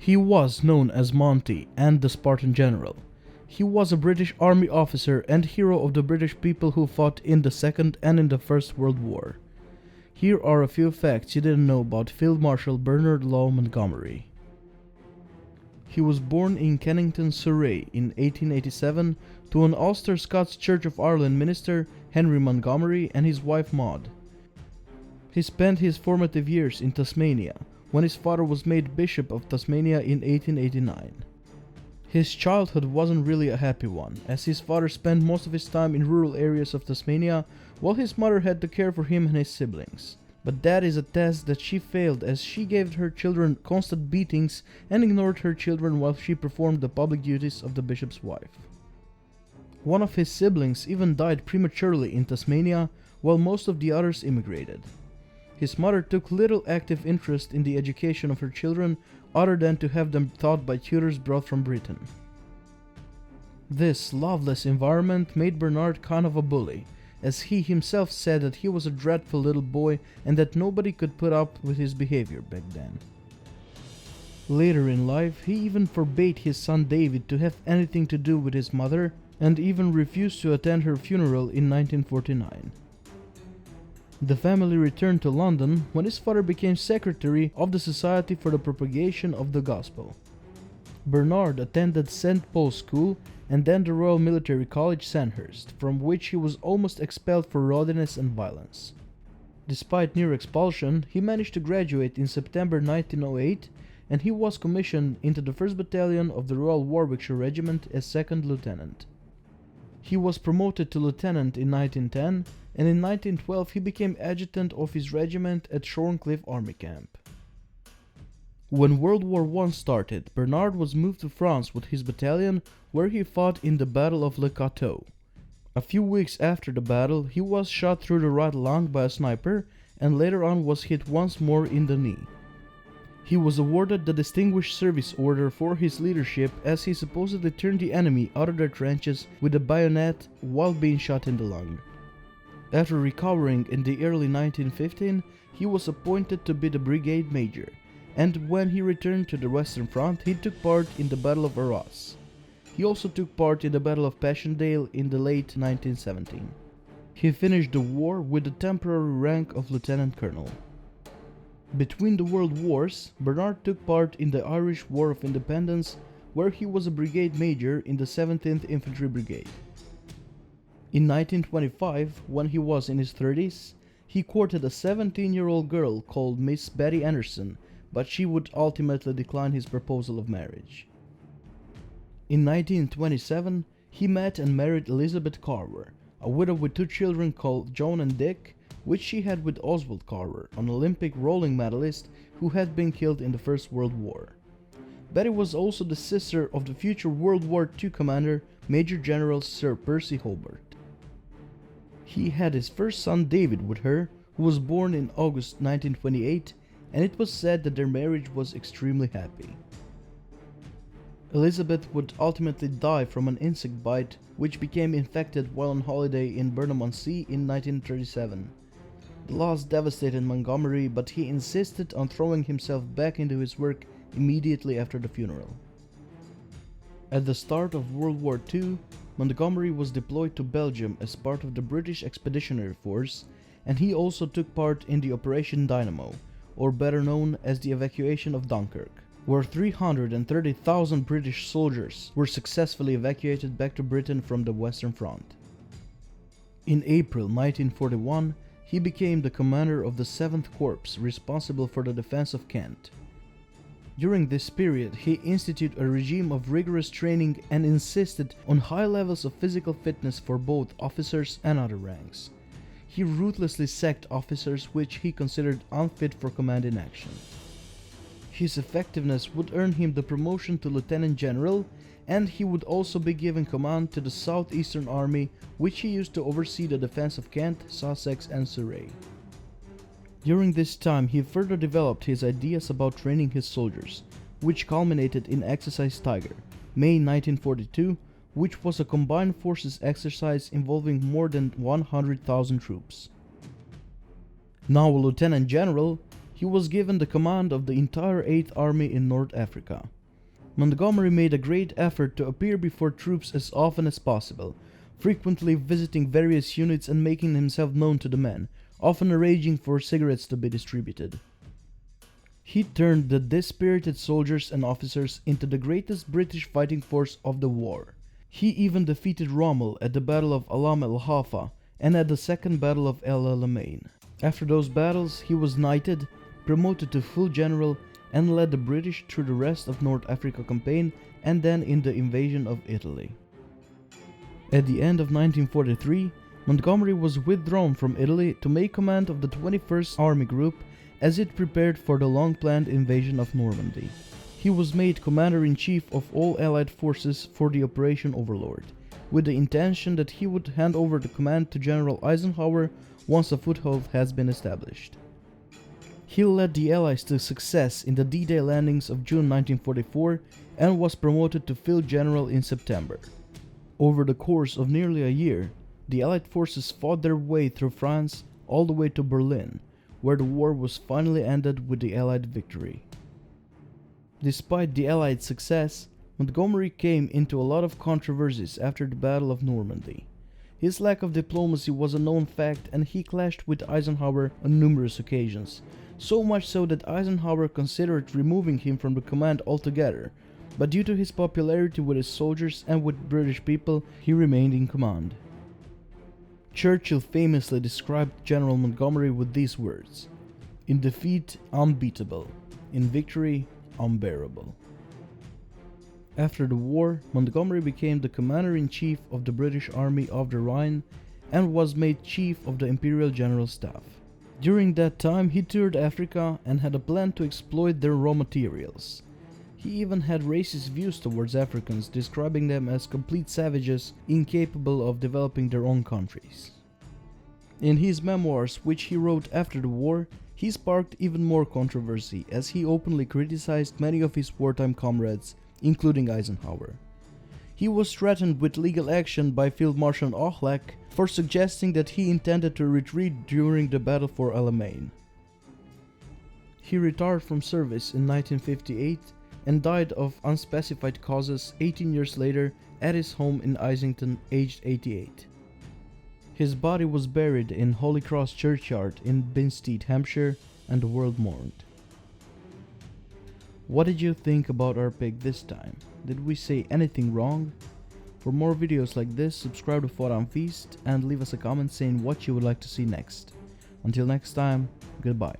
He was known as Monty and the Spartan General. He was a British Army officer and hero of the British people who fought in the Second and in the First World War. Here are a few facts you didn't know about Field Marshal Bernard Law Montgomery. He was born in Kennington, Surrey in 1887 to an Ulster Scots Church of Ireland minister, Henry Montgomery, and his wife Maud. He spent his formative years in Tasmania, when his father was made Bishop of Tasmania in 1889. His childhood wasn't really a happy one, as his father spent most of his time in rural areas of Tasmania, while his mother had to care for him and his siblings. But that is a test that she failed, as she gave her children constant beatings and ignored her children while she performed the public duties of the bishop's wife. One of his siblings even died prematurely in Tasmania, while most of the others immigrated. His mother took little active interest in the education of her children, other than to have them taught by tutors brought from Britain. This loveless environment made Bernard kind of a bully, as he himself said that he was a dreadful little boy and that nobody could put up with his behavior back then. Later in life, he even forbade his son David to have anything to do with his mother, and even refused to attend her funeral in 1949. The family returned to London when his father became secretary of the Society for the Propagation of the Gospel. Bernard attended St. Paul's School and then the Royal Military College Sandhurst, from which he was almost expelled for rowdiness and violence. Despite near expulsion, he managed to graduate in September 1908, and he was commissioned into the 1st Battalion of the Royal Warwickshire Regiment as 2nd Lieutenant. He was promoted to lieutenant in 1910, and in 1912 he became adjutant of his regiment at Shorncliffe Army Camp. When World War I started, Bernard was moved to France with his battalion, where he fought in the Battle of Le Cateau. A few weeks after the battle, he was shot through the right lung by a sniper, and later on was hit once more in the knee. He was awarded the Distinguished Service Order for his leadership, as he supposedly turned the enemy out of their trenches with a bayonet while being shot in the lung. After recovering in the early 1915, he was appointed to be the brigade major, and when he returned to the Western Front, he took part in the Battle of Arras. He also took part in the Battle of Passchendaele in the late 1917. He finished the war with the temporary rank of lieutenant colonel. Between the World Wars, Bernard took part in the Irish War of Independence, where he was a brigade major in the 17th Infantry Brigade. In 1925, when he was in his 30s, he courted a 17-year-old girl called Miss Betty Anderson, but she would ultimately decline his proposal of marriage. In 1927, he met and married Elizabeth Carver, a widow with 2 children called Joan and Dick, which she had with Oswald Carver, an Olympic rolling medalist who had been killed in the First World War. Betty was also the sister of the future World War II commander, Major General Sir Percy Hobart. He had his first son David with her, who was born in August 1928, and it was said that their marriage was extremely happy. Elizabeth would ultimately die from an insect bite, which became infected while on holiday in Burnham-on-Sea in 1937. The loss devastated Montgomery, but he insisted on throwing himself back into his work immediately after the funeral. At the start of World War II, Montgomery was deployed to Belgium as part of the British Expeditionary Force, and he also took part in the Operation Dynamo, or better known as the evacuation of Dunkirk, where 330,000 British soldiers were successfully evacuated back to Britain from the Western Front. In April 1941, he became the commander of the 7th Corps, responsible for the defense of Kent. During this period, he instituted a regime of rigorous training and insisted on high levels of physical fitness for both officers and other ranks. He ruthlessly sacked officers which he considered unfit for command in action. His effectiveness would earn him the promotion to Lieutenant General, and he would also be given command to the Southeastern Army, which he used to oversee the defense of Kent, Sussex and Surrey. During this time, he further developed his ideas about training his soldiers, which culminated in Exercise Tiger, May 1942, which was a combined forces exercise involving more than 100,000 troops. Now a Lieutenant General, he was given the command of the entire 8th Army in North Africa. Montgomery made a great effort to appear before troops as often as possible, frequently visiting various units and making himself known to the men, often arranging for cigarettes to be distributed. He turned the dispirited soldiers and officers into the greatest British fighting force of the war. He even defeated Rommel at the Battle of Alam el-Hafa and at the Second Battle of El Alamein. After those battles, he was knighted, promoted to full general, and led the British through the rest of North Africa campaign and then in the invasion of Italy. At the end of 1943, Montgomery was withdrawn from Italy to make command of the 21st Army Group as it prepared for the long-planned invasion of Normandy. He was made Commander-in-Chief of all Allied forces for the Operation Overlord, with the intention that he would hand over the command to General Eisenhower once a foothold has been established. He led the Allies to success in the D-Day landings of June 1944 and was promoted to Field General in September. Over the course of nearly a year, the Allied forces fought their way through France all the way to Berlin, where the war was finally ended with the Allied victory. Despite the Allied success, Montgomery came into a lot of controversies after the Battle of Normandy. His lack of diplomacy was a known fact and he clashed with Eisenhower on numerous occasions, so much so that Eisenhower considered removing him from the command altogether, but due to his popularity with his soldiers and with British people, he remained in command. Churchill famously described General Montgomery with these words: "In defeat, unbeatable. In victory, unbearable." After the war, Montgomery became the Commander-in-Chief of the British Army of the Rhine and was made Chief of the Imperial General Staff. During that time, he toured Africa and had a plan to exploit their raw materials. He even had racist views towards Africans, describing them as complete savages incapable of developing their own countries. In his memoirs, which he wrote after the war, he sparked even more controversy as he openly criticized many of his wartime comrades, including Eisenhower. He was threatened with legal action by Field Marshal Auchinleck for suggesting that he intended to retreat during the battle for Alamein. He retired from service in 1958 and died of unspecified causes 18 years later at his home in Islington, aged 88. His body was buried in Holy Cross Churchyard in Binstead, Hampshire, and the world mourned. What did you think about our pick this time? Did we say anything wrong? For more videos like this, subscribe to Fought on Feast and leave us a comment saying what you would like to see next. Until next time, goodbye.